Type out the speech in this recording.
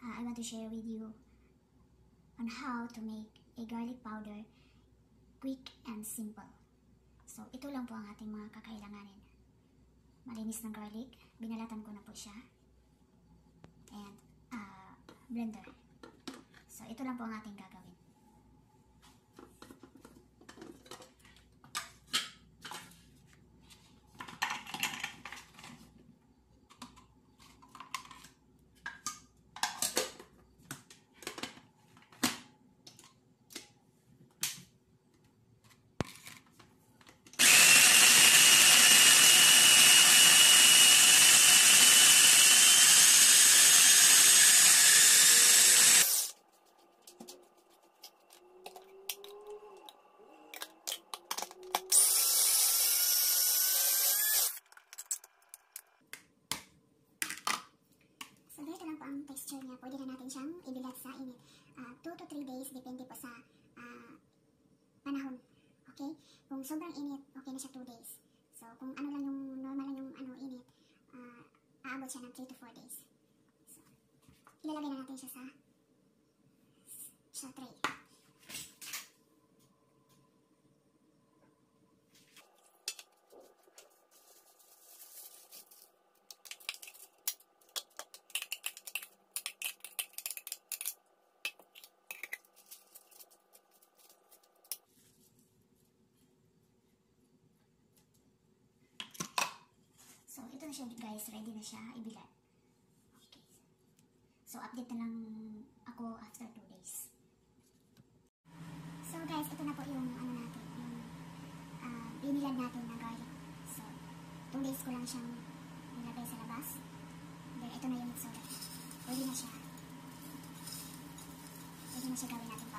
I want to share with you on how to make a garlic powder quick and simple. So, ito lang po ang ating mga kakailanganin. Malinis ng garlic, binalatan ko na po siya. And blender. So, ito lang po ang ating gagawin. So, ganito lang po ang texture niya. Pwede na natin siyang ibilat sa init. 2 to 3 days, depende po sa panahon. Okay? Kung sobrang init, okay na siya 2 days. So, kung ano lang yung normal lang yung init, aabot siya ng 3 to 4 days. So, ilalagay na natin siya sa tray. So, ito na siya guys. Ready na siya. Ibilat. Okay. So, update na lang ako after 2 days. So, guys, ito na po yung natin. Yung binilad natin na garlic. So, 2 days ko lang siyang nilagay sa labas. Then, ito na yung itsura. Pwede na siya. Pwede na siya gawin natin.